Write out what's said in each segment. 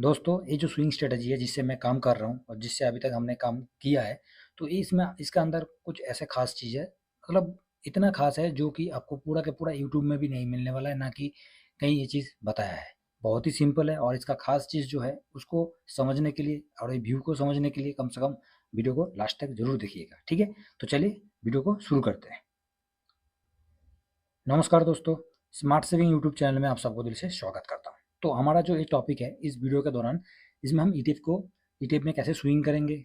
दोस्तों ये जो स्विंग स्ट्रेटजी है जिससे मैं काम कर रहा हूँ और जिससे अभी तक हमने काम किया है, तो इसमें इसका अंदर कुछ ऐसे खास चीज़ है, मतलब इतना खास है जो कि आपको पूरा का पूरा यूट्यूब में भी नहीं मिलने वाला है, ना कि कहीं ये चीज़ बताया है। बहुत ही सिंपल है और इसका खास चीज़ जो है उसको समझने के लिए और ये व्यू को समझने के लिए कम से कम वीडियो को लास्ट तक जरूर देखिएगा, ठीक है। तो चलिए वीडियो को शुरू करते हैं। नमस्कार दोस्तों, स्मार्ट सेविंग यूट्यूब चैनल में आप सबको दिल से स्वागत करता हूं। तो हमारा जो ये टॉपिक है इस वीडियो के दौरान, इसमें हम ईटीएफ में कैसे स्विंग करेंगे,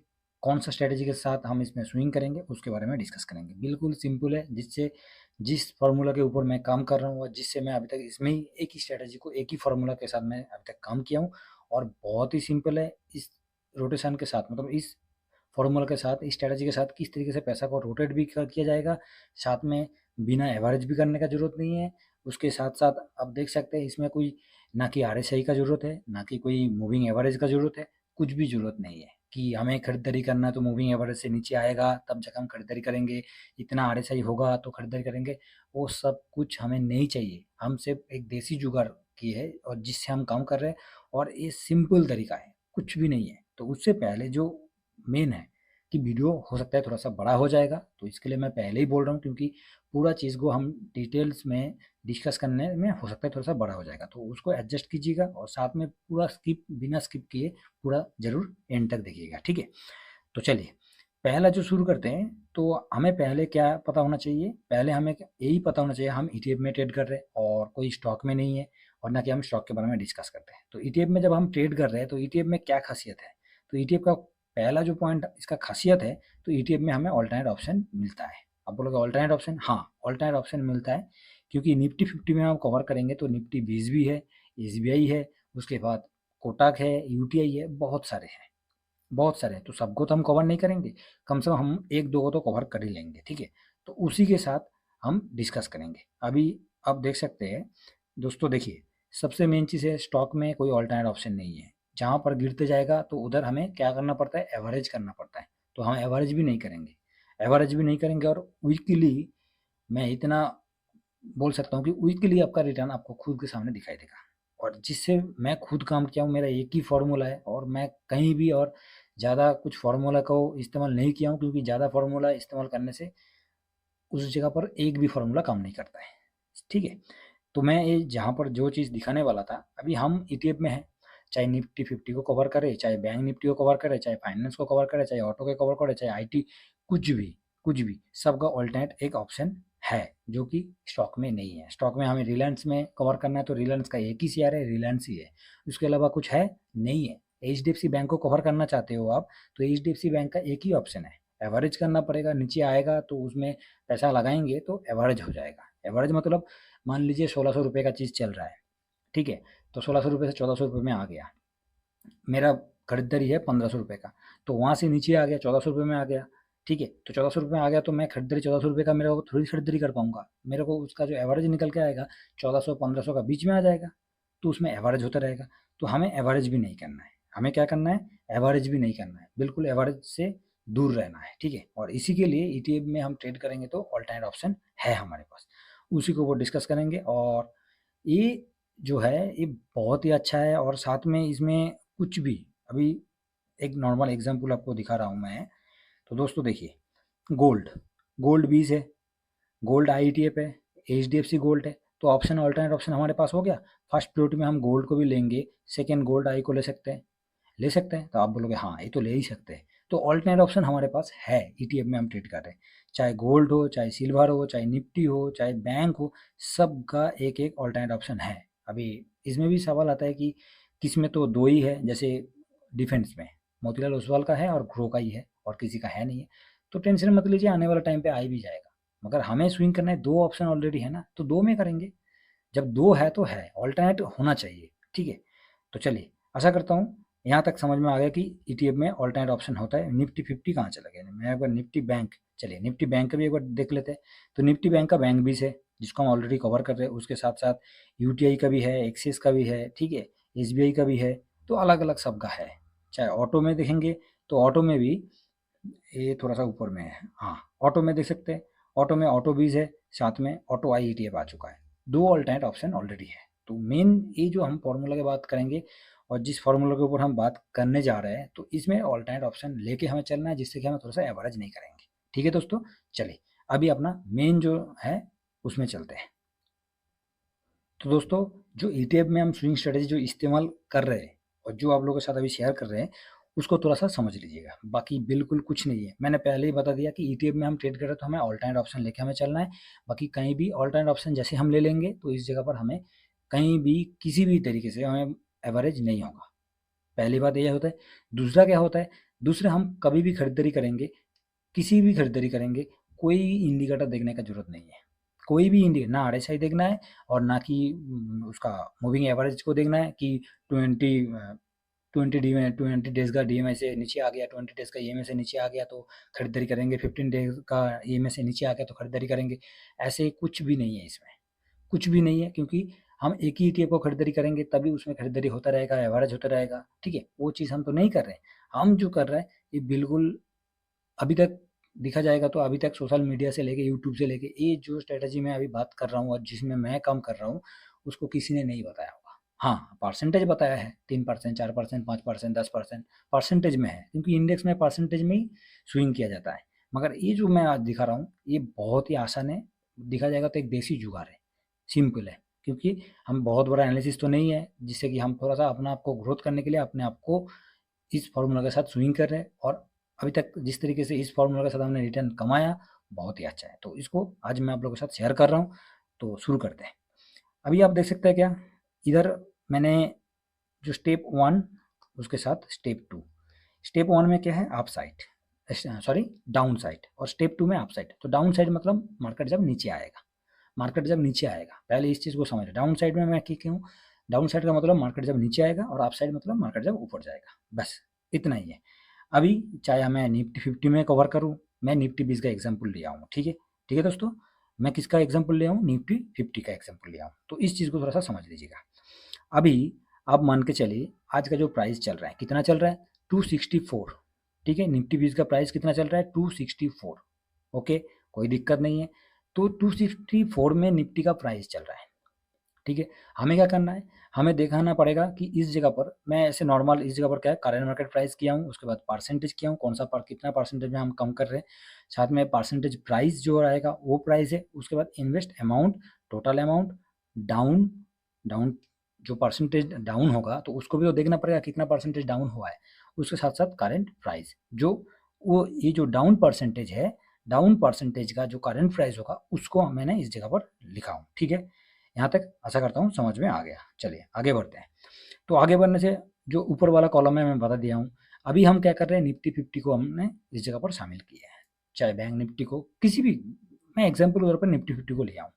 कौन सा स्ट्रेटजी के साथ हम इसमें स्विंग करेंगे उसके बारे में डिस्कस करेंगे। बिल्कुल सिंपल है, जिससे जिस फार्मूला के ऊपर मैं काम कर रहा हूँ और जिससे मैं अभी तक इसमें ही एक ही स्ट्रेटजी को एक ही फार्मूला के साथ मैं अभी तक काम किया हूँ, और बहुत ही सिंपल है। इस रोटेशन के साथ, मतलब इस फॉर्मूला के साथ, इस स्ट्रैटेजी के साथ किस तरीके से पैसा को रोटेट भी किया जाएगा, साथ में बिना एवरेज भी करने का ज़रूरत नहीं है। उसके साथ-साथ आप देख सकते हैं इसमें कोई ना कि आरएसआई का ज़रूरत है, ना कि कोई मूविंग एवरेज का ज़रूरत है, कुछ भी ज़रूरत नहीं है कि हमें खरीदारी करना है तो मूविंग एवरेज से नीचे आएगा तब जाकर हम खरीदारी करेंगे, इतना आरएसआई होगा तो खरीदारी करेंगे, वो सब कुछ हमें नहीं चाहिए। हम सिर्फ एक देसी जुगाड़ की है और जिससे हम काम कर रहे हैं, और ये सिंपल तरीका है, कुछ भी नहीं है। तो उससे पहले जो मेन है कि वीडियो हो सकता है थोड़ा-सा बड़ा हो जाएगा, तो इसके लिए मैं पहले ही बोल रहा हूँ, क्योंकि पूरा चीज़ को हम डिटेल्स में डिस्कस करने में हो सकता है थोड़ा-सा बड़ा हो जाएगा। तो उसको एडजस्ट कीजिएगा और साथ में पूरा बिना स्किप किए पूरा ज़रूर एंड तक देखिएगा, ठीक है? तो चलिए, पहला जो शुरू करते हैं, तो हमें पहले क्या पता होना चाहिए? पहले हमें यही पता होना चाहिए हम ईटीएफ में ट्रेड कर रहे हैं और कोई स्टॉक में नहीं है, और ना कि हम स्टॉक के बारे में डिस्कस करते हैं। तो ईटीएफ में जब हम ट्रेड कर रहे हैं तो ईटीएफ में क्या खासियत है? तो ईटीएफ का पहला जो पॉइंट इसका खासियत है, तो ईटीएफ में हमें अल्टरनेट ऑप्शन मिलता है। आप बोलोगे अल्टरनेट ऑप्शन? हाँ, अल्टरनेट ऑप्शन मिलता है, क्योंकि निफ्टी 50 में हम कवर करेंगे तो निफ्टी 20 भी है, एसबीआई है, उसके बाद कोटक है, यूटीआई है, बहुत सारे हैं। तो सबको तो हम कवर नहीं करेंगे, कम से कम हम 1-2 को तो कवर कर ही लेंगे, ठीक है? तो उसी के साथ हम डिस्कस करेंगे। अभी आप देख सकते हैं दोस्तों, देखिए सबसे मेन चीज़ है, स्टॉक में कोई अल्टरनेट ऑप्शन नहीं है। जहाँ पर गिरते जाएगा तो उधर हमें क्या करना पड़ता है? एवरेज करना पड़ता है। तो हम एवरेज भी नहीं करेंगे, और वीकली मैं इतना बोल सकता हूँ कि वीकली आपका रिटर्न आपको खुद के सामने दिखाई देगा। और जिससे मैं खुद काम किया हूँ, मेरा एक ही फार्मूला है और मैं कहीं भी और ज़्यादा कुछ फार्मूला को इस्तेमाल नहीं किया हूँ, क्योंकि ज़्यादा फार्मूला इस्तेमाल करने से उस जगह पर एक भी फार्मूला काम नहीं करता है, ठीक है। तो मैं ये जहाँ पर जो चीज़ दिखाने वाला था, अभी हम ईटीएफ में हैं, चाहे निफ्टी 50 को कवर करे, चाहे बैंक निफ्टी को कवर करे, चाहे फाइनेंस को कवर करे, चाहे ऑटो को कवर करे, चाहे आईटी, कुछ भी सबका ऑल्टरनेट एक ऑप्शन है, जो कि स्टॉक में नहीं है। स्टॉक में हमें रिलायंस में कवर करना है तो रिलायंस का एक ही शेयर है, रिलायंस ही है, उसके अलावा कुछ है नहीं है। एचडीएफसी बैंक को कवर करना चाहते हो आप, तो एचडीएफसी बैंक का एक ही ऑप्शन है, एवरेज करना पड़ेगा, नीचे आएगा तो उसमें पैसा लगाएंगे तो एवरेज हो जाएगा। एवरेज मतलब मान लीजिए 1600 रुपये का चीज़ चल रहा है, ठीक है, तो 1600 रुपये से 1400 रुपये में आ गया, मेरा खरीदारी है 1500 रुपये का, तो वहाँ से नीचे आ गया 1400 रुपये में आ गया, ठीक है। तो 1400 रुपये में आ गया तो मैं खरीदारी 1400 रुपये का, मेरे को थोड़ी खरीदारी कर पाऊंगा, मेरे को उसका जो एवरेज निकल के आएगा 1400-1500 का बीच में आ जाएगा, तो उसमें एवरेज होता रहेगा। तो हमें एवरेज भी नहीं करना है, हमें क्या करना है? एवरेज भी नहीं करना है, बिल्कुल एवरेज से दूर रहना है, ठीक है। और इसी के लिए ईटीएफ में हम ट्रेड करेंगे तो ऑल्टरनेट ऑप्शन है हमारे पास, उसी को वो डिस्कस करेंगे। और ये जो है ये बहुत ही अच्छा है, और साथ में इसमें कुछ भी, अभी एक नॉर्मल एग्जांपल आपको दिखा रहा हूँ मैं। तो दोस्तों देखिए, गोल्ड गोल्ड 20 है, गोल्ड आईटीएफ है, एचडीएफसी गोल्ड है, तो ऑप्शन अल्टरनेट ऑप्शन हमारे पास हो गया। फर्स्ट प्रायोरिटी में हम गोल्ड को भी लेंगे, सेकेंड गोल्ड आई को ले सकते हैं। तो आप बोलोगे हाँ ये तो ले ही सकते हैं, तो ऑल्टरनेट ऑप्शन हमारे पास है, ईटीएफ में हम ट्रेड कर रहे हैं, चाहे गोल्ड हो, चाहे सिल्वर हो, चाहे निफ्टी हो, चाहे बैंक हो, सबका एक एक ऑल्टरनेट ऑप्शन है। अभी इसमें भी सवाल आता है कि किस में, तो दो ही है, जैसे डिफेंस में मोतीलाल ओसवाल का है और ग्रो का ही है, और किसी का है नहीं है। तो टेंशन मत लीजिए, आने वाला टाइम पे आ ही भी जाएगा, मगर हमें स्विंग करना है, दो ऑप्शन ऑलरेडी है ना, तो दो में करेंगे। जब दो है तो है, ऑल्टरनेट होना चाहिए, ठीक है। तो चलिए, आशा करता हूँ यहाँ तक समझ में आ गया कि ईटीएफ में ऑल्टरनेट ऑप्शन होता है। निफ्टी 50 कहाँ चला गया? मैं एक बार निफ्टी बैंक, चलिए निफ्टी बैंक का भी एक बार देख लेते हैं। तो निफ्टी बैंक का बैंक भी है, जिसको हम ऑलरेडी कवर कर रहे हैं, उसके साथ साथ यूटीआई का भी है, एक्सिस का भी है, ठीक है, एसबीआई का भी है, तो अलग अलग सबका है। चाहे ऑटो में देखेंगे तो ऑटो में भी, ये थोड़ा सा ऊपर में है, हाँ ऑटो में देख सकते हैं, ऑटो में ऑटो बीज है, साथ में ऑटो आई आ चुका है, दो अल्टरनेट ऑप्शन ऑलरेडी है। तो मेन ये जो हम फॉर्मूला की बात करेंगे, और जिस फार्मूला के ऊपर हम बात करने जा रहे हैं तो इसमें ऑल्टरनेट ऑप्शन लेके हमें चलना है, जिससे कि हमें थोड़ा सा एवरेज नहीं करेंगे। ठीक है दोस्तों, चलिए अभी अपना मेन जो है उसमें चलते हैं। तो दोस्तों जो ईटीएफ में हम स्विंग स्ट्रेटेजी जो इस्तेमाल कर रहे हैं और जो आप लोगों के साथ अभी शेयर कर रहे हैं उसको थोड़ा सा समझ लीजिएगा, बाकी बिल्कुल कुछ नहीं है। मैंने पहले ही बता दिया कि ईटीएफ में हम ट्रेड कर रहे हैं तो हमें ऑल्टरनेट ऑप्शन लेके हमें चलना है। बाकी कहीं भी ऑल्टरनेट ऑप्शन जैसे हम ले लेंगे तो इस जगह पर हमें कहीं भी किसी भी तरीके से हमें एवरेज नहीं होगा। पहली बात यह होता है। दूसरा क्या होता है, दूसरा हम कभी भी खरीदारी करेंगे, किसी भी खरीदारी करेंगे, कोई इंडिकेटर देखने का जरूरत नहीं है। कोई भी इंडिकेटर ना आरएसआई देखना है और ना कि उसका मूविंग एवरेज को देखना है कि 20 डेज का डीएमए से नीचे आ गया, 20 डेज का ईएमए से नीचे आ गया तो खरीदारी करेंगे, 15 डेज का ईएमए से नीचे आ गया तो खरीदारी करेंगे। ऐसे कुछ भी नहीं है इसमें, कुछ भी नहीं है, क्योंकि हम एक ही ईटीएफ को खरीदारी करेंगे तभी उसमें खरीदारी होता रहेगा, एवरेज होता रहेगा। ठीक है, वो चीज़ हम तो नहीं कर रहे हैं। हम जो कर रहे हैं ये बिल्कुल अभी तक देखा जाएगा तो अभी तक सोशल मीडिया से लेके यूट्यूब से लेके ये जो स्ट्रेटजी मैं अभी बात कर रहा हूँ और जिसमें मैं काम कर रहा हूँ उसको किसी ने नहीं बताया होगा। हाँ, परसेंटेज बताया है, 3%, 4%, 5%, 10% परसेंटेज में है, क्योंकि इंडेक्स में परसेंटेज में ही स्विंग किया जाता है। मगर ये जो मैं आज दिखा रहा हूँ ये बहुत ही आसान है, दिखा जाएगा तो एक देसी जुगाड़ है, सिंपल है। क्योंकि हम बहुत बड़ा एनालिसिस तो नहीं है जिससे कि हम थोड़ा सा अपना आप को ग्रोथ करने के लिए अपने आप को इस फॉर्मूला के साथ स्विंग कर रहे हैं, और अभी तक जिस तरीके से इस फॉर्मूला के साथ हमने रिटर्न कमाया बहुत ही अच्छा है। तो इसको आज मैं आप लोगों के साथ शेयर कर रहा हूँ, तो शुरू करते हैं। अभी आप देख सकते हैं क्या, इधर मैंने जो स्टेप 1 उसके साथ स्टेप 2, स्टेप 1 में क्या है, up side, sorry down side, और स्टेप 2 में अप साइड। तो डाउन साइड मतलब मार्केट जब नीचे आएगा, मार्केट जब नीचे आएगा, पहले इस चीज़ को समझ, डाउन साइड में मैं क्यों, डाउन साइड का मतलब मार्केट जब नीचे आएगा और अप साइड मतलब मार्केट जब ऊपर जाएगा, बस इतना ही है। अभी चाहे मैं निफ्टी 50 में कवर करूँ, मैं निफ्टी 20 का एग्जाम्पल लिया हूँ। ठीक है दोस्तों, मैं किसका एग्जाम्पल लिया हूँ, निफ्टी 50 का एग्जाम्पल लिया हूँ। तो इस चीज़ को थोड़ा सा समझ लीजिएगा। अभी आप मान के चलिए आज का जो प्राइस चल रहा है, कितना चल रहा है, 264। ठीक है, निफ्टी 20 का प्राइस कितना चल रहा है, 264। ओके, कोई दिक्कत नहीं है। तो 264 में निफ्टी का प्राइस चल रहा है। ठीक है, हमें क्या करना है, हमें दिखाना पड़ेगा कि इस जगह पर मैं ऐसे नॉर्मल इस जगह पर क्या है, करंट मार्केट प्राइस किया हूँ, उसके बाद परसेंटेज किया हूँ, कौन सा पर कितना परसेंटेज में हम कम कर रहे हैं, साथ में परसेंटेज प्राइस जो रहेगा वो प्राइस है, उसके बाद invest amount, total amount, down down जो परसेंटेज डाउन होगा तो उसको भी तो देखना पड़ेगा कितना परसेंटेज डाउन हुआ है, उसके साथ साथ करंट प्राइस जो वो ये जो डाउन परसेंटेज है, डाउन परसेंटेज का जो करंट प्राइस होगा उसको मैंने इस जगह पर लिखा हूँ। ठीक है, यहाँ तक आशा करता हूँ समझ में आ गया। चलिए आगे बढ़ते हैं। तो आगे बढ़ने से जो ऊपर वाला कॉलम है मैं बता दिया हूँ। अभी हम क्या कर रहे हैं, निफ्टी 50 को हमने इस जगह पर शामिल किया है, चाहे बैंक निफ्टी को किसी भी, मैं एग्जाम्पल के तौर पर निफ्टी 50 को लिया हूँ।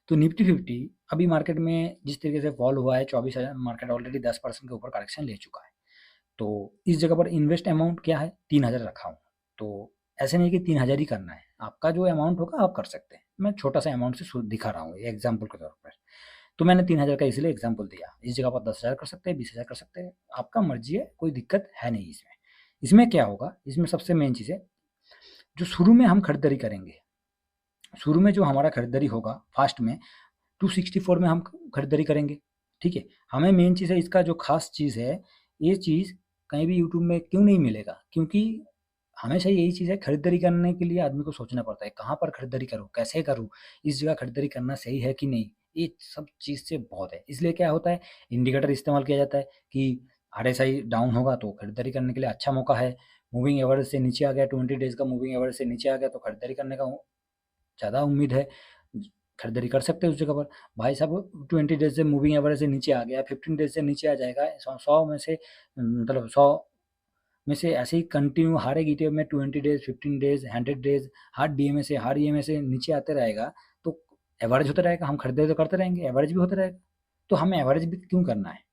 तो निफ्टी 50 अभी मार्केट में जिस तरीके से फॉल हुआ है 24,000, मार्केट ऑलरेडी 10% के ऊपर करेक्शन ले चुका है। तो इस जगह पर इन्वेस्ट अमाउंट क्या है, 3,000 रखा हूँ। तो ऐसे नहीं कि 3,000 ही करना है, आपका जो अमाउंट होगा आप कर सकते हैं। मैं छोटा सा अमाउंट से दिखा रहा हूँ एग्जाम्पल के तौर पर। तो मैंने 3,000 का इसलिए एग्जाम्पल दिया, इस जगह पर 10,000 कर सकते हैं, 20,000 कर सकते हैं, आपका मर्जी है, कोई दिक्कत है नहीं इसमें। इसमें क्या होगा, इसमें सबसे मेन चीज़ है, जो शुरू में हम खरीदारी करेंगे, शुरू में जो हमारा खरीदारी होगा फास्ट में 264 में हम खरीदारी करेंगे। ठीक है, हमें मेन चीज़ है, इसका जो खास चीज़ है, ये चीज़ कहीं भी यूट्यूब में क्यों नहीं मिलेगा, क्योंकि हमेशा यही चीज़ है, खरीदारी करने के लिए आदमी को सोचना पड़ता है कहाँ पर खरीदारी करूँ, कैसे करूँ, इस जगह खरीदारी करना सही है कि नहीं, ये सब चीज़ से बहुत है। इसलिए क्या होता है, इंडिकेटर इस्तेमाल किया जाता है कि आरएसआई डाउन होगा तो खरीदारी करने के लिए अच्छा मौका है, मूविंग एवरेज से नीचे आ गया, 20 डेज का मूविंग एवरेज से नीचे आ गया तो खरीदारी करने का ज़्यादा उम्मीद है, खरीदारी कर सकते हैं उस जगह पर। भाई साहब 20 डेज से मूविंग एवरेज से नीचे आ गया, 15 डेज से नीचे आ जाएगा, 100 में से मतलब 100 में से ऐसे ही कंटिन्यू हर एक ईटीएफ में 20 डेज, 15 डेज, 100 डेज हर डीएमए से हर ईएमए से नीचे आते रहेगा तो एवरेज होता रहेगा, हम खरीदारी तो करते रहेंगे, एवरेज भी होता रहेगा। तो हमें एवरेज भी क्यों करना है।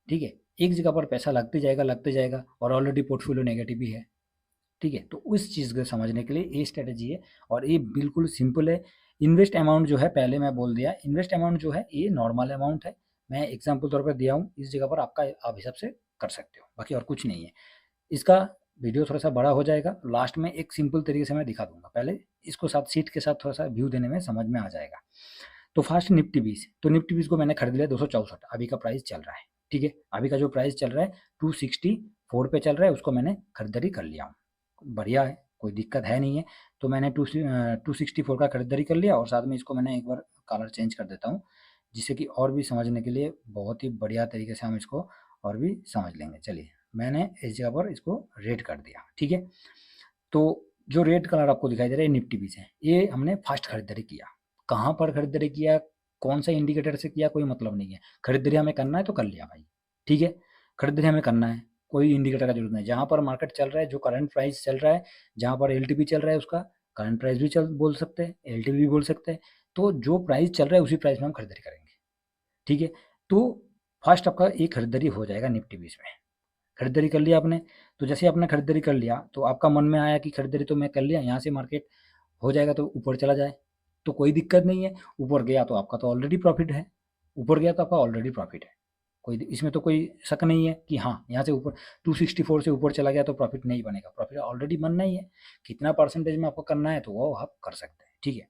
ठीक है, एक जगह पर पैसा लगते जाएगा और ऑलरेडी पोर्टफोलियो नेगेटिव भी है। ठीक है, तो उस चीज़ को समझने के लिए ये स्ट्रेटजी है और ये बिल्कुल सिंपल है। इन्वेस्ट अमाउंट जो है पहले मैं बोल दिया, इन्वेस्ट अमाउंट जो है ये नॉर्मल अमाउंट है, मैं एग्जाम्पल तौर पर दिया हूँ, इस जगह पर आपका आप हिसाब से कर सकते हो, बाकी और कुछ नहीं है। इसका वीडियो थोड़ा सा बड़ा हो जाएगा, लास्ट में एक सिंपल तरीके से मैं दिखा दूंगा, पहले इसको साथ सीट के साथ थोड़ा सा व्यू देने में समझ में आ जाएगा। तो फर्स्ट निफ्टी 20, तो निफ्टी 20 को मैंने खरीद लिया 264, अभी का प्राइस चल रहा है। ठीक है, अभी का जो प्राइस चल रहा है 264 पे चल रहा है, उसको मैंने खरीदारी कर लिया हूँ। बढ़िया है, कोई दिक्कत है नहीं है। तो मैंने 264 का खरीदारी कर लिया, और साथ में इसको मैंने एक बार कलर चेंज कर देता हूँ, जिससे कि और भी समझने के लिए बहुत ही बढ़िया तरीके से हम इसको और भी समझ लेंगे। चलिए, मैंने इस जगह पर इसको रेड कर दिया, ठीक है। तो जो रेड कलर आपको दिखाई दे रहा है निफ्टी 20 है, ये हमने फर्स्ट खरीदारी किया। कहाँ पर खरीदारी किया, कौन सा इंडिकेटर से किया, कोई मतलब नहीं है। खरीदारी हमें करना है तो कर लिया भाई, ठीक है। खरीदारी हमें करना है, कोई इंडिकेटर का जरूरत नहीं। जहाँ पर मार्केट चल रहा है, जो करंट प्राइस चल रहा है, जहाँ पर एलटीपी चल रहा है, उसका करंट प्राइस भी चल बोल सकते हैं, एलटीपी भी बोल सकते हैं। तो जो प्राइस चल रहा है उसी प्राइस में हम खरीदारी करेंगे, ठीक है। तो फर्स्ट आपका एक खरीदारी हो जाएगा निफ्टी 20 में। खरीदारी कर लिया आपने, तो जैसे आपने खरीदारी कर लिया तो आपका मन में आया कि खरीदारी तो मैं कर लिया, यहाँ से मार्केट हो जाएगा तो ऊपर चला जाए, तो कोई दिक्कत नहीं है। ऊपर गया तो आपका तो ऑलरेडी प्रॉफिट है, ऊपर गया तो आपका ऑलरेडी प्रॉफिट है। कोई इसमें तो कोई शक नहीं है कि हाँ, यहाँ से ऊपर 264 से ऊपर चला गया तो प्रॉफिट नहीं बनेगा। प्रॉफिट ऑलरेडी बनना ही है, कितना परसेंटेज में आपको करना है तो वो आप कर सकते हैं, ठीक है।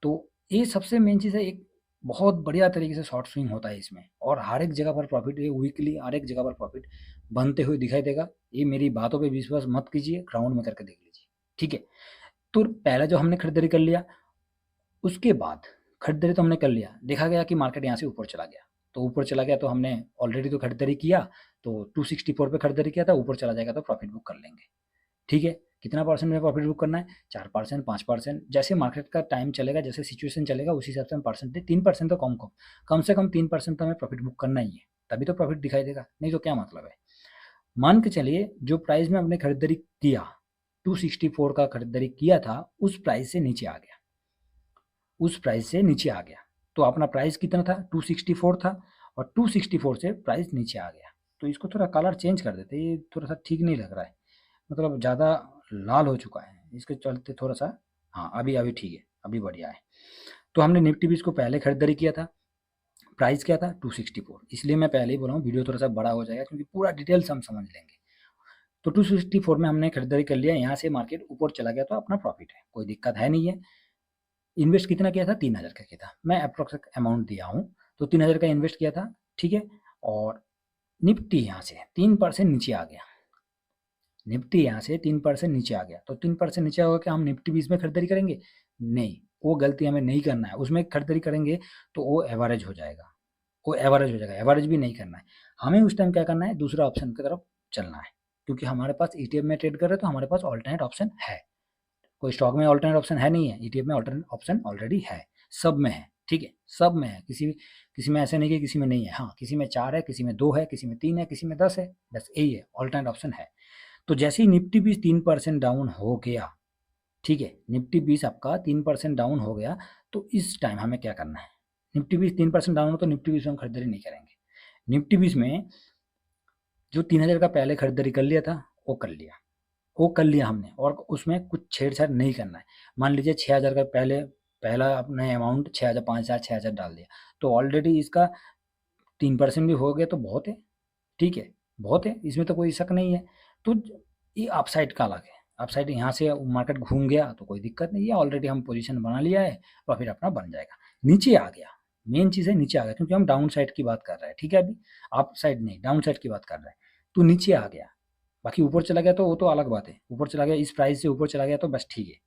तो ये सबसे मेन चीज़ है, एक बहुत बढ़िया तरीके से शॉर्ट स्विंग होता है इसमें, और हर एक जगह पर प्रॉफिट, ये वीकली हर एक जगह पर प्रॉफिट बनते हुए दिखाई देगा। ये मेरी बातों पे विश्वास मत कीजिए, ग्राउंड में करके देख लीजिए, ठीक है। तो पहले जो हमने खरीदारी कर लिया, उसके बाद खरीदारी तो हमने कर लिया, देखा गया कि मार्केट यहाँ से ऊपर चला गया, तो ऊपर चला गया तो हमने ऑलरेडी तो खरीदारी किया, तो 264 पे खरीदारी किया था, ऊपर चला जाएगा तो प्रॉफिट बुक कर लेंगे, ठीक है। कितना परसेंट में प्रॉफिट बुक करना है, 4%, 5%, जैसे मार्केट का टाइम चलेगा, जैसे सिचुएशन चलेगा, उसी हिसाब से हम परसेंटेज 3% तो कम से कम 3% तो हमें प्रॉफिट बुक करना ही है, तभी तो प्रॉफिट दिखाई देगा, नहीं तो क्या मतलब है। मान के चलिए जो प्राइस में हमने खरीदारी किया, 264 का खरीदारी किया था, उस प्राइस से नीचे आ गया, उस प्राइस से नीचे आ गया, तो अपना प्राइस कितना था, 264 था, और 264 से प्राइस नीचे आ गया। तो इसको थोड़ा कलर चेंज कर देते, ये थोड़ा सा ठीक नहीं लग रहा है, मतलब ज़्यादा लाल हो चुका है, इसके चलते थोड़ा सा, हाँ अभी अभी ठीक है, अभी बढ़िया है। तो हमने निफ्टी 20 को पहले खरीदारी किया था, प्राइस क्या था 264, इसलिए मैं पहले ही बोला हूँ वीडियो थोड़ा सा बड़ा हो जाएगा, क्योंकि पूरा डिटेल्स हम समझ लेंगे। तो 264 में हमने खरीदारी कर लिया, यहाँ से मार्केट ऊपर चला गया तो अपना प्रॉफिट है, कोई दिक्कत है नहीं है। इन्वेस्ट कितना किया था, 3000 का किया था, मैं अप्रोक्स अमाउंट दिया हूँ, तो 3000 का इन्वेस्ट किया था, ठीक है। और निफ्टी यहाँ से 3% नीचे आ गया, निफ्टी यहाँ से 3% नीचे आ गया, तो 3% नीचे होगा कि हम निफ्टी 20 में खरीदारी करेंगे, नहीं, वो गलती हमें नहीं करना है। उसमें खरीदारी करेंगे तो वो एवरेज हो जाएगा, वो एवरेज हो जाएगा, एवरेज भी नहीं करना है हमें। उस टाइम क्या करना है, दूसरा ऑप्शन की तरफ चलना है, क्योंकि हमारे पास ईटीएफ में ट्रेड कर रहे हैं तो हमारे पास ऑल्टरनेट ऑप्शन है। कोई स्टॉक में ऑल्टरनेट ऑप्शन है नहीं है, ईटीएफ में ऑल्टरनेट ऑप्शन ऑलरेडी है, सब में है, ठीक है, सब में है। किसी में ऐसे नहीं कि किसी में नहीं है, हाँ किसी में 4 है, किसी में 2 है, किसी में 3 है, किसी में 10 है, बस यही है, ऑल्टरनेट ऑप्शन है। तो जैसे ही निफ्टी 20 3% डाउन हो गया, ठीक है, निफ्टी 20 आपका 3% डाउन हो गया, तो इस टाइम हमें क्या करना है, निफ्टी 20 3% डाउन हो तो निफ्टी 20 में हम खरीदारी नहीं करेंगे। निफ्टी 20 में जो 3000 का पहले खरीदारी कर लिया था, वो कर लिया, वो कर लिया हमने, और उसमें कुछ छेड़छाड़ नहीं करना है। मान लीजिए 6000 का पहले पहला अपने अमाउंट 6000, 5000, 6000 डाल दिया, तो ऑलरेडी इसका 3% भी हो गया तो बहुत है, ठीक है, बहुत है, इसमें तो कोई शक नहीं है। तो ये अपसाइड का अलग है, अपसाइड यहाँ से मार्केट घूम गया तो कोई दिक्कत नहीं है, ऑलरेडी हम पोजीशन बना लिया है, प्रॉफिट अपना बन जाएगा। नीचे आ गया, मेन चीज़ है नीचे आ गया, क्योंकि हम डाउन साइड की बात कर रहे हैं, ठीक है, अभी अप साइड नहीं, डाउन साइड की बात कर रहे हैं। तो नीचे आ गया, बाकी ऊपर चला गया तो वो तो अलग बात है, ऊपर चला गया इस प्राइस से ऊपर चला गया तो बस ठीक है।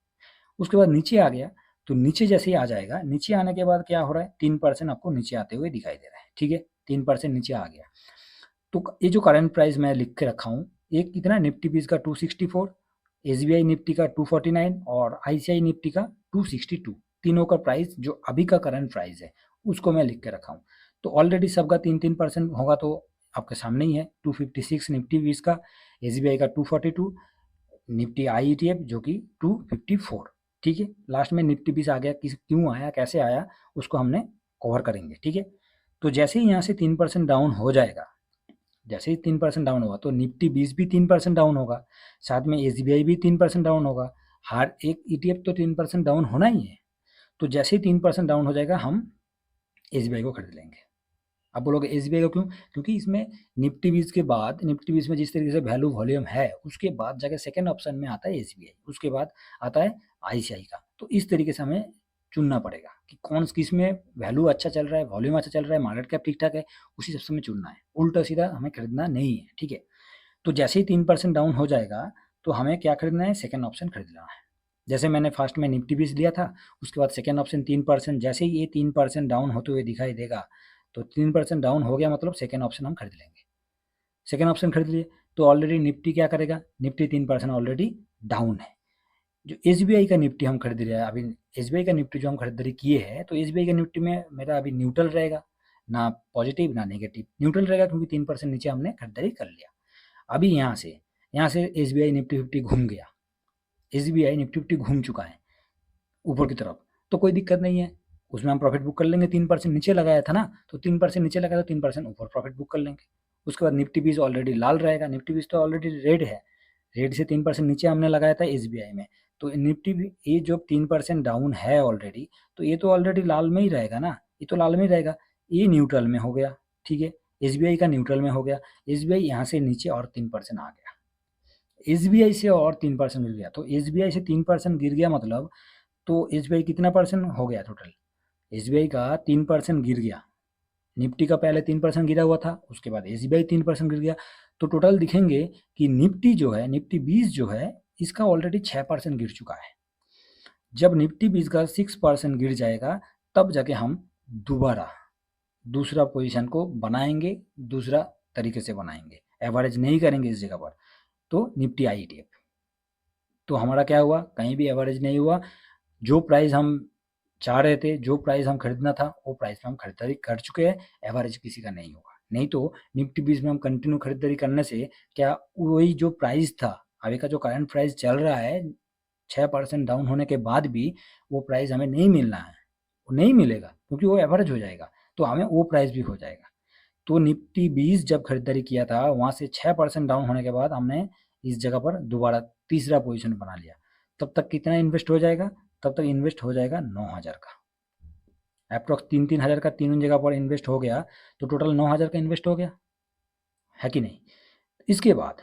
उसके बाद नीचे आ गया, तो नीचे जैसे ही आ जाएगा, नीचे आने के बाद क्या हो रहा है, 3% आपको नीचे आते हुए दिखाई दे रहा है, ठीक है, 3% नीचे आ गया। तो ये जो करंट प्राइस मैं लिख के रखा हूँ, एक कितना, निफ्टी 20 का 264, एसबीआई निफ्टी का 249, और आईसीआई निफ्टी का 262, तीनों का प्राइस जो अभी का करंट प्राइस है उसको मैं लिख के रखा हूँ। तो ऑलरेडी सबका 3-3% होगा, तो आपके सामने ही है, 256 निफ्टी 20 का, एसबीआई का 242, निफ्टी आईईटीएफ जो कि 254, ठीक है। लास्ट में निफ्टी 20 आ गया, किस क्यों आया, कैसे आया, उसको हमने कवर करेंगे, ठीक है। तो जैसे ही यहाँ से 3% डाउन हो जाएगा, जैसे ही 3% डाउन होगा तो निफ्टी 20 भी 3% डाउन होगा, साथ में एसबीआई भी 3% डाउन होगा, हर एक ईटीएफ तो 3% डाउन होना ही है। तो जैसे ही 3% डाउन हो जाएगा, हम एसबीआई को खरीद लेंगे। आप बोलोगे एसबीआई को क्यों, क्योंकि इसमें निफ्टी 20 के बाद, निफ्टी 20 में जिस तरीके से वैल्यू वॉल्यूम है, उसके बाद जाके सेकंड ऑप्शन में आता है एसबीआई, उसके बाद आता है आईसीआई का। तो इस तरीके से हमें चुनना पड़ेगा कि कौन किस में वैल्यू अच्छा चल रहा है, वॉल्यूम अच्छा चल रहा है, मार्केट कैप ठीक ठाक है, उसी हिसाब से हमें चुनना है। उल्टा सीधा हमें खरीदना नहीं है, ठीक है। तो जैसे ही 3% डाउन हो जाएगा तो हमें क्या खरीदना है, सेकेंड ऑप्शन खरीद लेना है। जैसे मैंने फर्स्ट में निफ्टी 20 लिया था, उसके बाद सेकेंड ऑप्शन 3%, जैसे ही ये 3% डाउन होते हुए दिखाई देगा तो 3% डाउन हो गया मतलब सेकेंड ऑप्शन हम खरीद लेंगे। सेकेंड ऑप्शन खरीद लिए तो ऑलरेडी निफ्टी क्या करेगा, निफ्टी 3% ऑलरेडी डाउन है। जो एसबीआई का निफ्टी हम खरीद रहे हैं अभी, एसबीआई का निफ्टी जो हम खरीदारी किए हैं, तो एसबीआई का निफ्टी में मेरा अभी न्यूट्रल रहेगा, ना पॉजिटिव ना नेगेटिव, न्यूट्रल रहेगा क्योंकि 3% नीचे हमने खरीदारी कर लिया। अभी यहाँ से एसबीआई निफ्टी 50 घूम गया, एसबीआई निफ्टी 50 घूम चुका है ऊपर की तरफ, तो कोई दिक्कत नहीं है, उसमें हम प्रॉफिट बुक कर लेंगे। 3% नीचे लगाया था ना, तो 3% नीचे लगाया तो 3% ऊपर प्रॉफिट बुक कर लेंगे। उसके बाद निफ्टी 20 ऑलरेडी लाल रहेगा, निफ्टी 20 तो ऑलरेडी रेड है, रेड से 3% नीचे हमने लगाया था एसबीआई में, तो निफ्टी भी ये जो 3% डाउन है ऑलरेडी, तो ये तो ऑलरेडी लाल में ही रहेगा ना, ये तो लाल में ही रहेगा, ये न्यूट्रल में हो गया, ठीक है। एसबीआई का न्यूट्रल में हो गया, एसबीआई यहाँ से नीचे और 3% आ गया, एसबीआई से और 3% गिर गया, तो एसबीआई से 3% गिर गया मतलब, तो एसबीआई कितना परसेंट हो गया टोटल, एसबीआई का 3% गिर गया, निफ्टी का पहले 3% गिरा हुआ था, उसके बाद एसबीआई 3% गिर गया, तो टोटल दिखेंगे कि निफ्टी जो है, निफ्टी 20 जो है, इसका ऑलरेडी 6% गिर चुका है। जब निफ्टी 20 का 6% गिर जाएगा तब जाके हम दोबारा दूसरा पोजीशन को बनाएंगे, दूसरा तरीके से बनाएंगे, एवरेज नहीं करेंगे इस जगह पर। तो निफ्टी आईईटीएफ, तो हमारा क्या हुआ, कहीं भी एवरेज नहीं हुआ, जो प्राइस हम चाह रहे थे, जो प्राइस हम खरीदना था वो प्राइस में हम खरीदारी कर चुके हैं, एवरेज किसी का नहीं होगा। नहीं तो निफ्टी 20 में हम कंटिन्यू खरीदारी करने से क्या वही जो प्राइस था, अभी का जो करंट प्राइस चल रहा है, 6% डाउन होने के बाद भी वो प्राइस हमें नहीं मिलना है, वो नहीं मिलेगा क्योंकि वो एवरेज हो जाएगा, तो हमें वो प्राइस भी हो जाएगा। तो निफ्टी 20 जब खरीदारी किया था वहाँ से 6% डाउन होने के बाद हमने इस जगह पर दोबारा तीसरा पोजीशन बना लिया, तब तक कितना इन्वेस्ट हो जाएगा, तब तक इन्वेस्ट हो जाएगा 9,000 का, अप्रॉक्स 3-3 हज़ार का तीनों जगह पर इन्वेस्ट हो गया, तो टोटल 9,000 का इन्वेस्ट हो गया, है कि नहीं। इसके बाद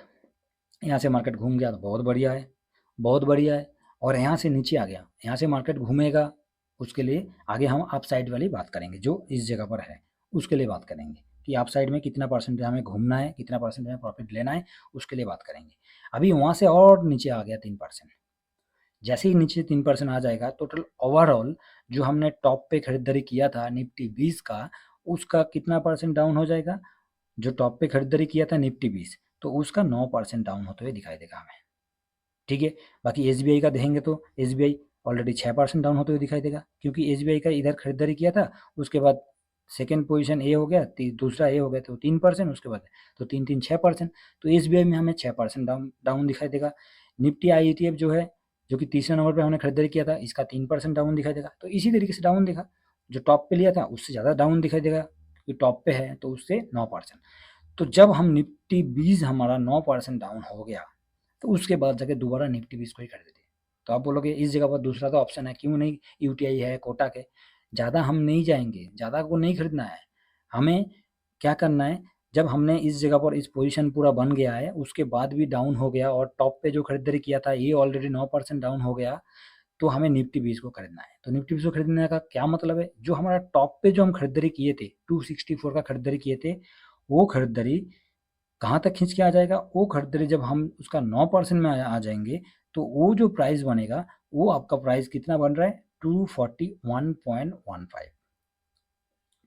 यहाँ से मार्केट घूम गया तो बहुत बढ़िया है, बहुत बढ़िया है, और यहाँ से नीचे आ गया, यहाँ से मार्केट घूमेगा, उसके लिए आगे हम अप साइड वाली बात करेंगे, जो इस जगह पर है उसके लिए बात करेंगे कि अप साइड में कितना परसेंट हमें घूमना है, कितना परसेंट हमें प्रॉफिट लेना है, उसके लिए बात करेंगे। अभी वहाँ से और नीचे आ गया 3%, जैसे ही नीचे 3% आ जाएगा टोटल ओवरऑल जो हमने टॉप पे खरीदारी किया था निफ्टी 20 का, उसका कितना परसेंट डाउन हो जाएगा, जो टॉप पे खरीदारी किया था निफ्टी 20, तो उसका 9% डाउन होते हुए दिखाई देगा हमें, ठीक है। बाकी एसबीआई का देखेंगे तो एसबीआई ऑलरेडी 6% डाउन होते हुए दिखाई देगा, क्योंकि एसबीआई का इधर खरीदारी किया था, उसके बाद सेकेंड पोजीशन ए हो गया, दूसरा ए हो गया तो 3%, उसके बाद तो 3-3 6%, तो एसबीआई में हमें 6% डाउन डाउन दिखाई देगा। निफ्टी आईईटीएफ जो है, जो कि तीसरे नंबर पर हमने खरीदारी किया था, इसका 3% डाउन दिखाई देगा, तो इसी तरीके से डाउन दिखा, जो टॉप पे लिया था उससे ज़्यादा डाउन दिखाई देगा, क्योंकि टॉप पे है तो उससे 9%। तो जब हम निफ्टी 20 हमारा 9% डाउन हो गया, तो उसके बाद जाके दोबारा निफ्टी 20 को ही खरीदे थे। तो आप बोलोगे इस जगह पर दूसरा तो ऑप्शन है, क्यों नहीं, यूटीआई है, कोटक है, ज़्यादा हम नहीं जाएंगे, ज़्यादा को नहीं खरीदना है, हमें क्या करना है, जब हमने इस जगह पर इस पोजीशन पूरा बन गया है, उसके बाद भी डाउन हो गया और टॉप पे जो खरीदारी किया था ये ऑलरेडी 9% डाउन हो गया, तो हमें निफ्टी 20 को खरीदना है। तो निफ्टी 20 को खरीदने का क्या मतलब है, जो हमारा टॉप पे जो हम खरीदारी किए थे 264 का खरीदारी किए थे, वो खरीदारी कहाँ तक खींच के आ जाएगा, वो खरीदारी जब हम उसका 9% में आ जाएंगे, तो वो जो प्राइस बनेगा वो आपका प्राइस कितना बन रहा है, 241.15,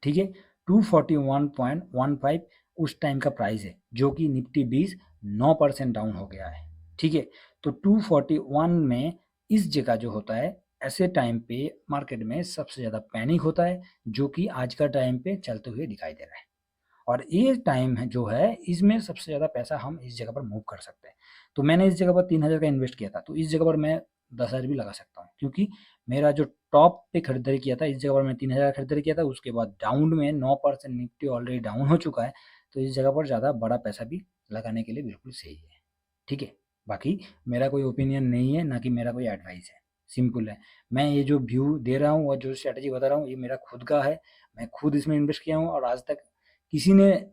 ठीक है, 241.15 उस टाइम का प्राइस है, जो कि निफ्टी 20 9% डाउन हो गया है, ठीक है। तो 241 में इस जगह जो होता है, ऐसे टाइम पे मार्केट में सबसे ज़्यादा पैनिक होता है, जो कि आज का टाइम पे चलते हुए दिखाई दे रहा है, और ये टाइम है जो है, इसमें सबसे ज़्यादा पैसा हम इस जगह पर मूव कर सकते हैं। तो मैंने इस जगह पर 3,000 का इन्वेस्ट किया था, तो इस जगह पर मैं 10,000 भी लगा सकता हूँ, क्योंकि मेरा जो टॉप पे खरीदारी किया था, इस जगह पर मैं 3,000 खरीदारी किया था, उसके बाद डाउन में 9% निफ्टी ऑलरेडी डाउन हो चुका है, तो इस जगह पर ज़्यादा बड़ा पैसा भी लगाने के लिए बिल्कुल सही है, ठीक है। बाकी मेरा कोई ओपिनियन नहीं है, ना कि मेरा कोई एडवाइस है, सिंपल है। मैं ये जो व्यू दे रहा हूँ और जो स्ट्रैटेजी बता रहा हूँ, ये मेरा खुद का है, मैं खुद इसमें इन्वेस्ट किया हूँ, और आज तक किसी ने,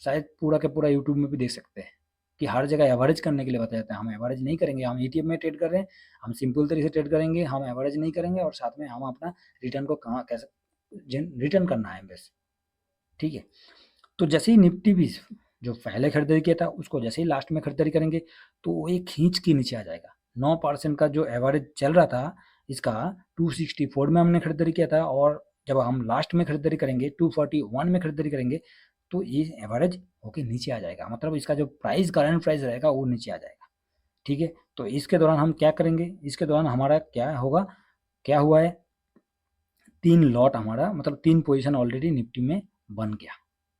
शायद पूरा का पूरा यूट्यूब में भी देख सकते हैं, कि हर जगह एवरेज करने के लिए बताया जाता है। हम एवरेज नहीं करेंगे, हम ईटीएफ में ट्रेड कर रहे हैं, हम सिंपल तरीके से ट्रेड करेंगे, हम एवरेज नहीं करेंगे और साथ में हम अपना रिटर्न को कहाँ कैसे रिटर्न करना है बस, ठीक है। तो जैसे ही निफ्टी भी जो पहले खरीदारी किया था उसको जैसे ही लास्ट में खरीदारी करेंगे तो वो एक खींच के नीचे आ जाएगा। 9% का जो एवरेज चल रहा था इसका 264 में हमने खरीदारी किया था, और जब हम लास्ट में खरीदारी करेंगे 241 में खरीदारी करेंगे तो ये एवरेज होके नीचे आ जाएगा, मतलब इसका जो प्राइस करंट प्राइस रहेगा वो नीचे आ जाएगा, ठीक है। तो इसके दौरान हम क्या करेंगे, इसके दौरान हमारा क्या होगा, क्या हुआ है, 3 लॉट हमारा मतलब 3 पोजीशन ऑलरेडी निफ्टी में बन गया,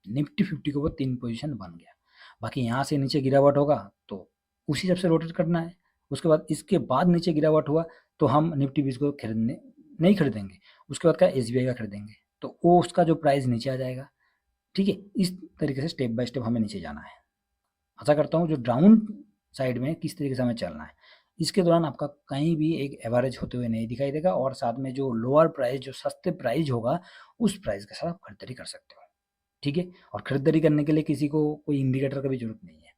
निफ्टी 50 के ऊपर 3 पोजीशन बन गया। बाकी यहाँ से नीचे गिरावट होगा तो उसी हिसाब से रोटेट करना है। उसके बाद इसके बाद नीचे गिरावट हुआ तो हम निफ्टी 20 को खरीदने नहीं खरीदेंगे, उसके बाद क्या एसबीआई का खरीदेंगे, तो वो उसका जो प्राइस नीचे आ जाएगा, ठीक है। इस तरीके से स्टेप बाय स्टेप हमें नीचे जाना है। आशा करता हूँ जो डाउन साइड में किस तरीके से हमें चलना है, इसके दौरान आपका कहीं भी एक एवरेज होते हुए नहीं दिखाई देगा, और साथ में जो लोअर प्राइस जो सस्ते प्राइस होगा उस प्राइस के साथ आप खरीदारी कर सकते हो, ठीक है। और खरीदारी करने के लिए किसी को कोई इंडिकेटर का भी जरूरत नहीं है।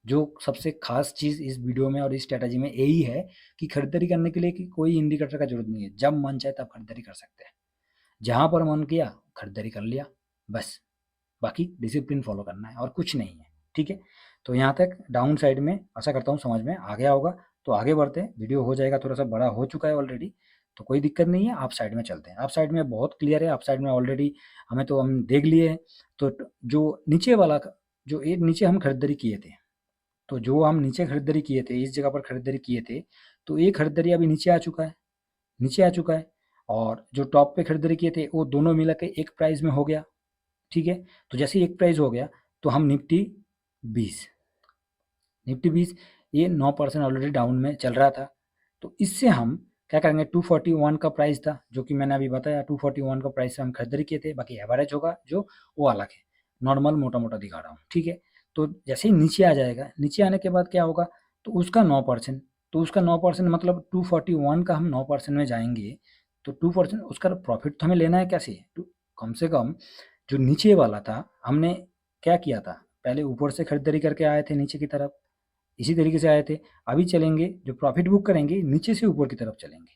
जो सबसे खास चीज़ इस वीडियो में और इस स्ट्रैटेजी में यही है कि खरीदारी करने के लिए कि कोई इंडिकेटर का जरूरत नहीं है, जब मन चाहे तब खरीदारी कर सकते हैं, जहाँ पर मन किया खरीदारी कर लिया बस। बाकी डिसिप्लिन फॉलो करना है और कुछ नहीं है, ठीक है। तो यहाँ तक डाउन साइड में आशा करता हूँ समझ में आ गया होगा। तो आगे बढ़ते हैं, वीडियो हो जाएगा, थोड़ा सा बड़ा हो चुका है ऑलरेडी, तो कोई दिक्कत नहीं है। आप साइड में चलते हैं, आप साइड में बहुत क्लियर है, आप साइड में ऑलरेडी हमें तो हम देख लिए हैं। तो जो नीचे वाला जो एक नीचे हम खरीदारी किए थे, तो जो हम नीचे खरीदारी किए थे इस जगह पर खरीदारी किए थे, तो ये खरीदारी अभी नीचे आ चुका है, नीचे आ चुका है। और जो टॉप पे खरीदारी किए थे वो दोनों मिला के एक प्राइस में हो गया, ठीक है। तो जैसे ही एक प्राइस हो गया तो हम बीस निफ्टी 20 ये 9% ऑलरेडी डाउन में चल रहा था, तो इससे हम क्या करेंगे, 241 का प्राइस था जो कि मैंने अभी बताया, 241 का प्राइस से हम खरीदारी किए थे। बाकी एवरेज होगा जो वो अलग है, नॉर्मल मोटा मोटा दिखा रहा हूँ, ठीक है। तो जैसे ही नीचे आ जाएगा, नीचे आने के बाद क्या होगा, तो उसका 9%, तो उसका 9% मतलब 241 का हम 9% में जाएंगे तो 2% उसका प्रॉफिट तो हमें लेना है कैसे, कम से कम जो नीचे वाला था हमने क्या किया था, पहले ऊपर से खरीदारी करके आए थे नीचे की तरफ, इसी तरीके से आए थे। अभी चलेंगे जो प्रॉफिट बुक करेंगे नीचे से ऊपर की तरफ चलेंगे,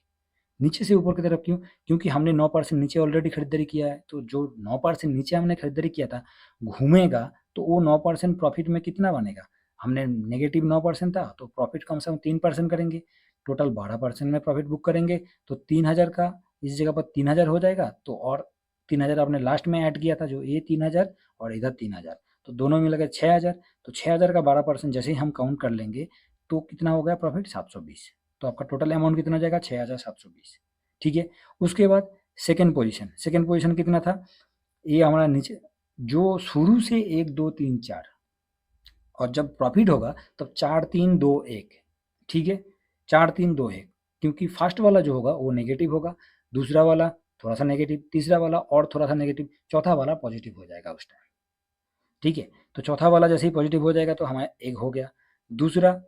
नीचे से ऊपर की तरफ क्यों, क्योंकि हमने 9% नीचे ऑलरेडी खरीदारी किया है, तो जो 9% नीचे हमने खरीदारी किया था घूमेगा तो वो 9% प्रॉफिट में कितना बनेगा, हमने नेगेटिव 9% था तो प्रॉफिट कम से कम 3% करेंगे, टोटल 12% में प्रॉफिट बुक करेंगे, तो 3000 का इस जगह पर 3000 हो जाएगा, तो और 3000 आपने लास्ट में ऐड किया था जो ये 3000 और इधर 3000, तो दोनों मिलकर 6000, तो 6000 का 12% जैसे ही हम काउंट कर लेंगे तो कितना हो गया प्रॉफिट 720, तो आपका टोटल अमाउंट कितना हो जाएगा 6720, ठीक है। उसके बाद सेकेंड पोजीशन कितना था, ये हमारा नीचे जो शुरू से 1 2 3 4 और जब प्रॉफिट होगा तब 4 3 2 1, ठीक है, 4 3 2 1, क्योंकि फर्स्ट वाला जो होगा वो नेगेटिव होगा, दूसरा वाला थोड़ा सा नेगेटिव, तीसरा वाला और थोड़ा सा नेगेटिव, चौथा वाला पॉजिटिव हो जाएगा उस टाइम, ठीक है। तो चौथा वाला जैसे ही पॉजिटिव हो जाएगा तो हमारा एक हो गया। दूसरा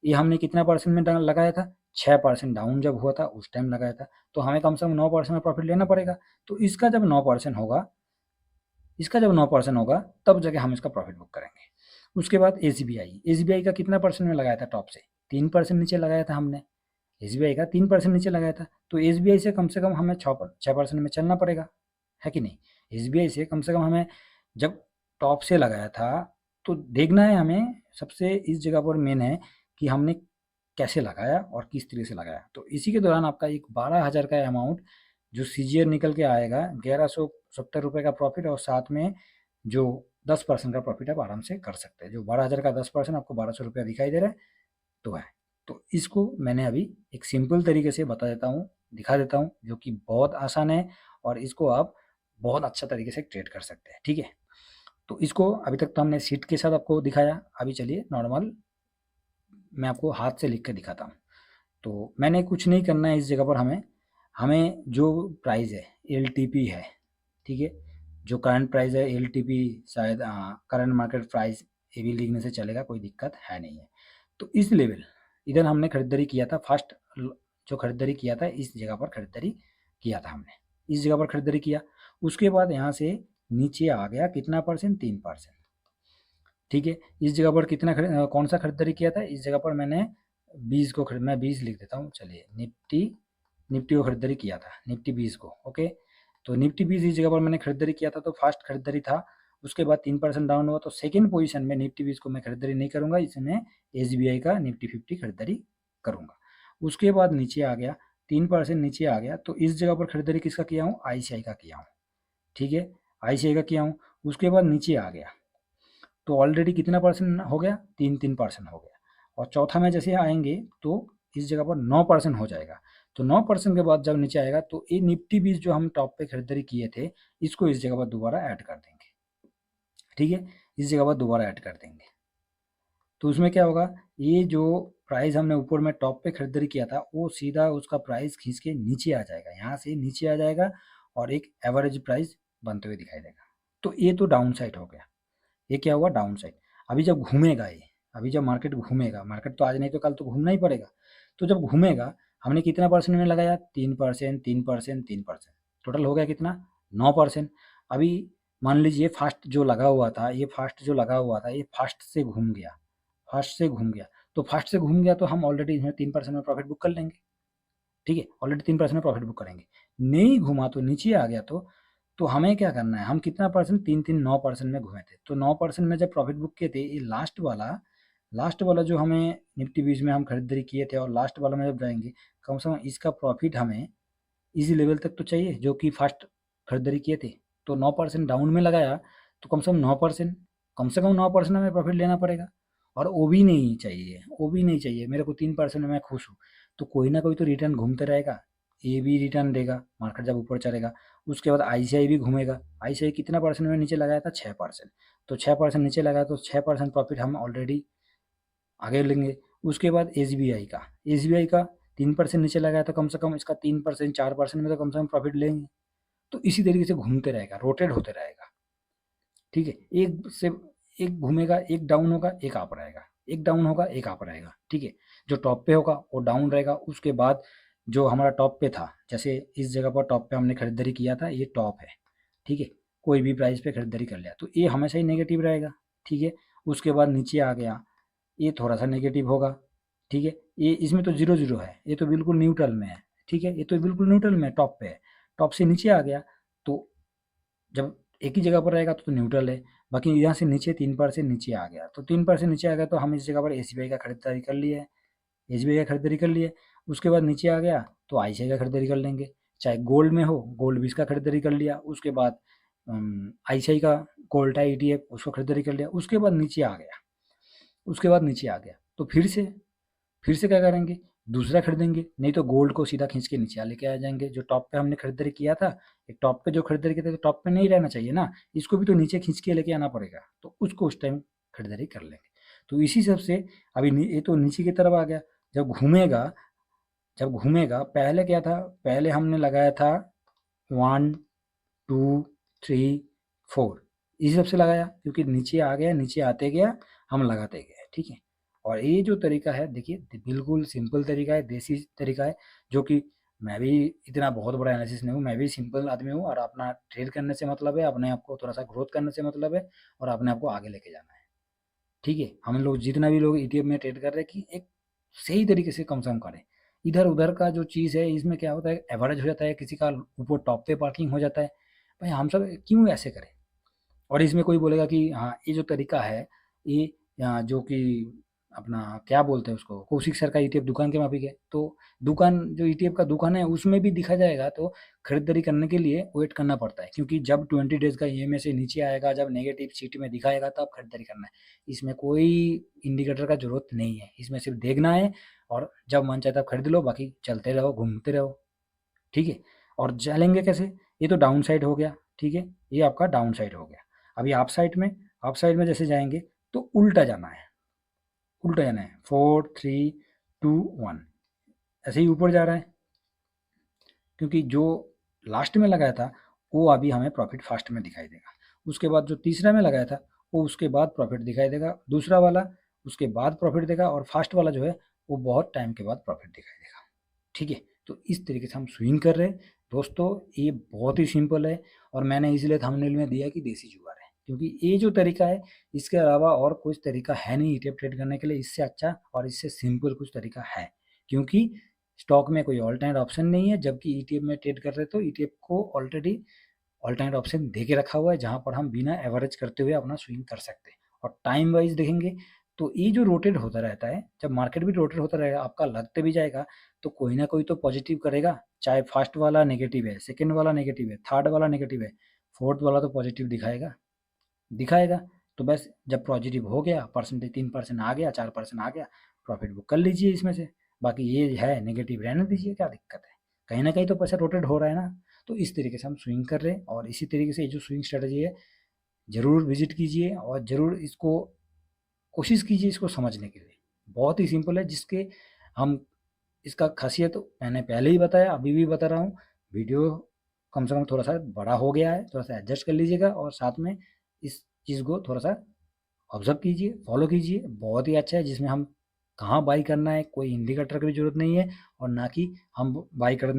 ये हमने कितना परसेंट में लगाया था, 6% डाउन जब हुआ था उस टाइम लगाया था, तो हमें कम से कम 9% में प्रॉफिट लेना पड़ेगा। तो इसका जब 9% होगा, इसका जब 9% होगा तब जगह हम इसका प्रॉफिट बुक करेंगे। उसके बाद एसबीआई का कितना परसेंट में लगाया था, टॉप से 3% नीचे लगाया था हमने, एसबीआई का 3% नीचे लगाया था, तो एसबीआई से कम हमें 6% में चलना पड़ेगा, है कि नहीं। एसबीआई से कम हमें जब टॉप से लगाया था तो देखना है हमें, सबसे इस जगह पर मेन है कि हमने कैसे लगाया और किस तरीके से लगाया। तो इसी के दौरान आपका एक 12,000 का अमाउंट जो सीजीआर निकल के आएगा, 1170 रुपये का प्रॉफिट, और साथ में जो 10% का प्रॉफिट आप आराम से कर सकते हैं। जो 12,000 का 10% आपको 1200 रुपया दिखाई दे रहा है तो है। तो इसको मैंने अभी एक सिंपल तरीके से बता देता हूँ, दिखा देता हूँ, जो कि बहुत आसान है और इसको आप बहुत अच्छा तरीके से ट्रेड कर सकते हैं, ठीक है। तो इसको अभी तक तो हमने शीट के साथ आपको दिखाया, अभी चलिए नॉर्मल मैं आपको हाथ से लिख के दिखाता हूँ। तो मैंने कुछ नहीं करना है इस जगह पर, हमें हमें जो प्राइस है एल है, ठीक है, जो करंट प्राइस है एल शायद करंट मार्केट प्राइस ये भी लिखने से चलेगा, कोई दिक्कत है नहीं है। तो इस लेवल इधर हमने खरीदारी किया था, फर्स्ट जो खरीदारी किया था इस जगह पर खरीदारी किया था हमने, इस जगह पर खरीदारी किया। उसके बाद यहाँ से नीचे आ गया कितना परसेंट, 3%, ठीक है। इस जगह पर कौन सा खरीदारी किया था, इस जगह पर मैंने 20 को मैं 20 लिख देता हूँ, चलिए निफ्टी को खरीदारी किया था, निफ्टी 20 को, ओके। तो निफ्टी 20 इस जगह पर मैंने खरीदारी किया था, तो फर्स्ट खरीदारी था। उसके बाद 3% डाउन हुआ, तो सेकेंड पोजीशन में निफ्टी 20 को मैं खरीदारी नहीं करूंगा, इसमें एसबीआई का निफ्टी 50 खरीदारी करूंगा। उसके बाद नीचे आ गया, 3% नीचे आ गया, तो इस जगह पर खरीदारी किसका किया हूँ, आईसीआई का किया हूँ, ठीक है, आईसीआई का किया हूँ। उसके बाद नीचे आ गया, तो ऑलरेडी कितना परसेंट हो गया, 3% हो गया। और चौथा में जैसे आएंगे तो इस जगह पर 9% हो जाएगा। तो 9% के बाद जब नीचे आएगा तो ये निफ्टी 20 जो हम टॉप पे खरीदारी किए थे, इसको इस जगह पर दोबारा ऐड कर देंगे, ठीक है, इस जगह पर दोबारा ऐड कर देंगे। तो उसमें क्या होगा, ये जो प्राइस हमने ऊपर में टॉप पे खरीदारी किया था, वो सीधा उसका प्राइस खींच के नीचे आ जाएगा, यहाँ से नीचे आ जाएगा और एक एवरेज प्राइस बनते हुए दिखाई देगा। तो ये तो डाउन साइड हो गया, ये क्या हुआ, डाउन साइड। अभी जब घूमेगा ये, अभी जब मार्केट घूमेगा, मार्केट तो आज नहीं तो कल तो घूमना ही पड़ेगा, तो जब घूमेगा, हमने कितना परसेंट में लगाया, 3%, 3%, 3%, टोटल हो गया कितना, 9%। अभी मान लीजिए फास्ट जो लगा हुआ था, ये फास्ट जो लगा हुआ था, ये फास्ट से घूम गया, फास्ट से घूम गया, तो फास्ट से घूम गया तो हम ऑलरेडी इसमें 3% में प्रॉफिट बुक कर लेंगे, ठीक है, ऑलरेडी 3% में प्रॉफिट बुक करेंगे। नहीं घुमा तो नीचे आ गया, तो हमें क्या करना है, हम कितना परसेंट, 9% में घूमे थे, तो 9% में जब प्रॉफिट बुक किए थे, ये लास्ट वाला जो हमें निफ्टी 20 में हम खरीदारी किए थे, और लास्ट वाला में जब जाएंगे, कम से कम इसका प्रॉफिट हमें इसी लेवल तक तो चाहिए जो कि फर्स्ट खरीदारी किए थे। तो 9% डाउन में लगाया, तो कम से कम 9%, कम से कम 9% हमें प्रॉफिट लेना पड़ेगा। और वो भी नहीं चाहिए, वो भी नहीं चाहिए मेरे को, 3% में मैं खुश हूँ। तो कोई ना कोई तो रिटर्न घूमते रहेगा, ये भी रिटर्न देगा मार्केट जब ऊपर चलेगा। उसके बाद आईसीआई भी घूमेगा, आईसीआई कितना परसेंट में नीचे लगाया था, 6%, तो 6% नीचे लगाया, तो 6% प्रॉफिट हम ऑलरेडी आगे लेंगे। उसके बाद एसबीआई का 3% नीचे लगाया, तो कम से कम इसका 3%, 4% में तो कम से कम प्रॉफिट लेंगे। तो इसी तरीके से घूमते रहेगा, रोटेट होते रहेगा, ठीक है, एक से एक घूमेगा, एक डाउन होगा, एक अप रहेगा, एक डाउन होगा, एक अप रहेगा, ठीक है। जो टॉप पे होगा वो डाउन रहेगा, उसके बाद जो हमारा टॉप पे था, जैसे इस जगह पर टॉप पे हमने खरीदारी किया था, ये टॉप है, ठीक है, कोई भी प्राइस पे खरीदारी कर लिया तो ये हमेशा ही नेगेटिव रहेगा, ठीक है। उसके बाद नीचे आ गया, ये थोड़ा सा नेगेटिव होगा, ठीक है। ये इसमें तो जीरो जीरो है, ये तो बिल्कुल न्यूट्रल में है, ठीक है, ये तो बिल्कुल न्यूट्रल में टॉप पे है। टॉप से नीचे आ गया, तो जब एक ही जगह पर रहेगा तो न्यूट्रल है। बाकी यहाँ से नीचे 3% नीचे आ गया, तो 3% नीचे आ गया, तो हम इस जगह पर एसबीआई का खरीदारी कर लिए, एसबीआई का खरीदारी कर लिए। उसके बाद नीचे आ गया तो आईसीआई का खरीदारी कर लेंगे, चाहे गोल्ड में हो, गोल्ड भी इसका खरीदारी कर लिया। उसके बाद आईसीआई का गोल्ड है ईटीएफ, उसको खरीदारी कर लिया। उसके बाद नीचे आ गया, उसके बाद नीचे आ गया, तो फिर से क्या करेंगे, दूसरा खरीदेंगे, नहीं तो गोल्ड को सीधा खींच के नीचे लेके आ जाएंगे। जो टॉप पे हमने खरीदारी किया था, एक टॉप पे जो खरीदारी किया था, तो टॉप पे नहीं रहना चाहिए ना, इसको भी तो नीचे खींच के लेके आना पड़ेगा, तो उसको उस टाइम खरीदारी कर लेंगे। तो इसी सब से अभी ये तो नीचे की तरफ आ गया। जब घूमेगा पहले क्या था, पहले हमने लगाया था 1, 2, 3, 4, इसी सबसे लगाया, क्योंकि नीचे आ गया, नीचे आते गया, हम लगाते गए, ठीक है। और ये जो तरीका है, देखिए बिल्कुल सिंपल तरीका है, देसी तरीका है, जो कि मैं भी इतना बहुत बड़ा एनालिसिस नहीं हूँ, मैं भी सिंपल आदमी हूँ, और अपना ट्रेड करने से मतलब है, अपने आप को थोड़ा सा ग्रोथ करने से मतलब है, और अपने आप को आगे लेके जाना है, ठीक है। हम लोग जितना भी लोग ईटीएफ में ट्रेड कर रहे हैं, कि एक सही तरीके से कम करें। इधर उधर का जो चीज़ है, इसमें क्या होता है, एवरेज हो जाता है, किसी का ऊपर टॉप पे पार्किंग हो जाता है। भाई हम सब क्यों ऐसे करें। और इसमें कोई बोलेगा कि हाँ, ये जो तरीका है, ये जो कि अपना क्या बोलते हैं उसको, कौशिक सर का ईटीएफ दुकान के माफिक है, तो दुकान जो ईटीएफ का दुकान है उसमें भी दिखा जाएगा, तो खरीदारी करने के लिए वेट करना पड़ता है, क्योंकि जब 20 डेज का ईएमए से नीचे आएगा, जब नेगेटिव सीट में दिखाएगा, तब खरीदारी करना है। इसमें कोई इंडिकेटर का जरूरत नहीं है, इसमें सिर्फ देखना है, और जब मन चाहे तब खरीद लो, बाकी चलते रहो, घूमते रहो, ठीक है। और चलेंगे कैसे, ये तो डाउन साइड हो गया, ठीक है, ये आपका डाउन साइड हो गया। अभी अप साइड में जैसे जाएंगे, तो उल्टा जाना है 4, 3, 2, 1, ऐसे ही ऊपर जा रहा है, क्योंकि जो लास्ट में लगाया था, वो अभी हमें प्रॉफिट फास्ट में दिखाई देगा। उसके बाद जो तीसरा में लगाया था, वो उसके बाद प्रॉफिट दिखाई देगा, दूसरा वाला उसके बाद प्रॉफिट देगा, और फास्ट वाला जो है, वो बहुत टाइम के बाद प्रॉफिट दिखाई देगा, ठीक है। तो इस तरीके से हम स्विंग कर रहे हैं दोस्तों, ये बहुत ही सिंपल है, और मैंने इसलिए थंबनेल में दिया कि देसी जुगाड़ है, क्योंकि ये जो तरीका है, इसके अलावा और कोई तरीका है नहीं ईटीएफ ट्रेड करने के लिए इससे अच्छा और इससे सिंपल कुछ तरीका है। क्योंकि स्टॉक में कोई ऑल्टरनेट ऑप्शन नहीं है, जबकि ईटीएफ में ट्रेड कर रहे तो ईटीएफ को ऑलरेडी ऑल्टरनेट ऑप्शन दे के रखा हुआ है, जहाँ पर हम बिना एवरेज करते हुए अपना स्विंग कर सकते हैं। और टाइम वाइज देखेंगे तो ये जो रोटेट होता रहता है, जब मार्केट भी रोटेट होता रहेगा, आपका लगते भी जाएगा, तो कोई ना कोई तो पॉजिटिव करेगा। चाहे फर्स्ट वाला नेगेटिव है, सेकंड वाला नेगेटिव है, थर्ड वाला नेगेटिव है, फोर्थ वाला तो पॉजिटिव दिखाएगा दिखाएगा। तो बस जब पॉजिटिव हो गया, परसेंटेज 3% आ गया, 4% आ गया, प्रॉफिट बुक कर लीजिए इसमें से। बाकी ये है नेगेटिव रहने दीजिए, क्या दिक्कत है, कहीं ना कहीं तो पैसा रोटेट हो रहा है ना। तो इस तरीके से हम स्विंग कर रहे हैं, और इसी तरीके से ये जो स्विंग स्ट्रेटजी है, ज़रूर विजिट कीजिए और ज़रूर इसको कोशिश कीजिए इसको समझने के लिए। बहुत ही सिंपल है, जिसके हम इसका खासियत मैंने पहले ही बताया, अभी भी बता रहा हूँ। वीडियो कम से कम थोड़ा सा बड़ा हो गया है, थोड़ा सा एडजस्ट कर लीजिएगा, और साथ में इस चीज़ को थोड़ा सा ऑब्जर्व कीजिए, फॉलो कीजिए। बहुत ही अच्छा है, जिसमें हम कहाँ बाई करना है, कोई इंडिकेटर की भी जरूरत नहीं है, और ना कि हम बाई कर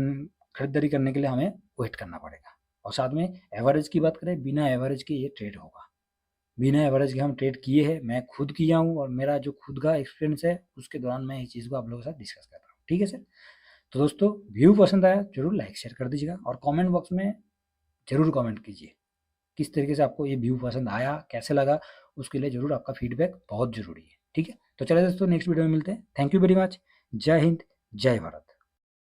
खरीदारी करने के लिए हमें वेट करना पड़ेगा। और साथ में एवरेज की बात करें, बिना एवरेज के ये ट्रेड होगा। बिना एवरेज के हम ट्रेड किए हैं, मैं खुद किया हूँ, और मेरा जो खुद का एक्सपीरियंस है उसके दौरान मैं इस चीज़ को आप लोगों के साथ डिस्कस कर रहा हूँ। ठीक है सर। तो दोस्तों, व्यू पसंद आया जरूर लाइक शेयर कर दीजिएगा, और कमेंट बॉक्स में जरूर कमेंट कीजिए किस तरीके से आपको ये व्यू पसंद आया, कैसे लगा। उसके लिए जरूर आपका फीडबैक बहुत ज़रूरी है। ठीक है, तो चलिए दोस्तों, नेक्स्ट वीडियो में मिलते हैं। Thank you very much. जय हिंद, जय भारत।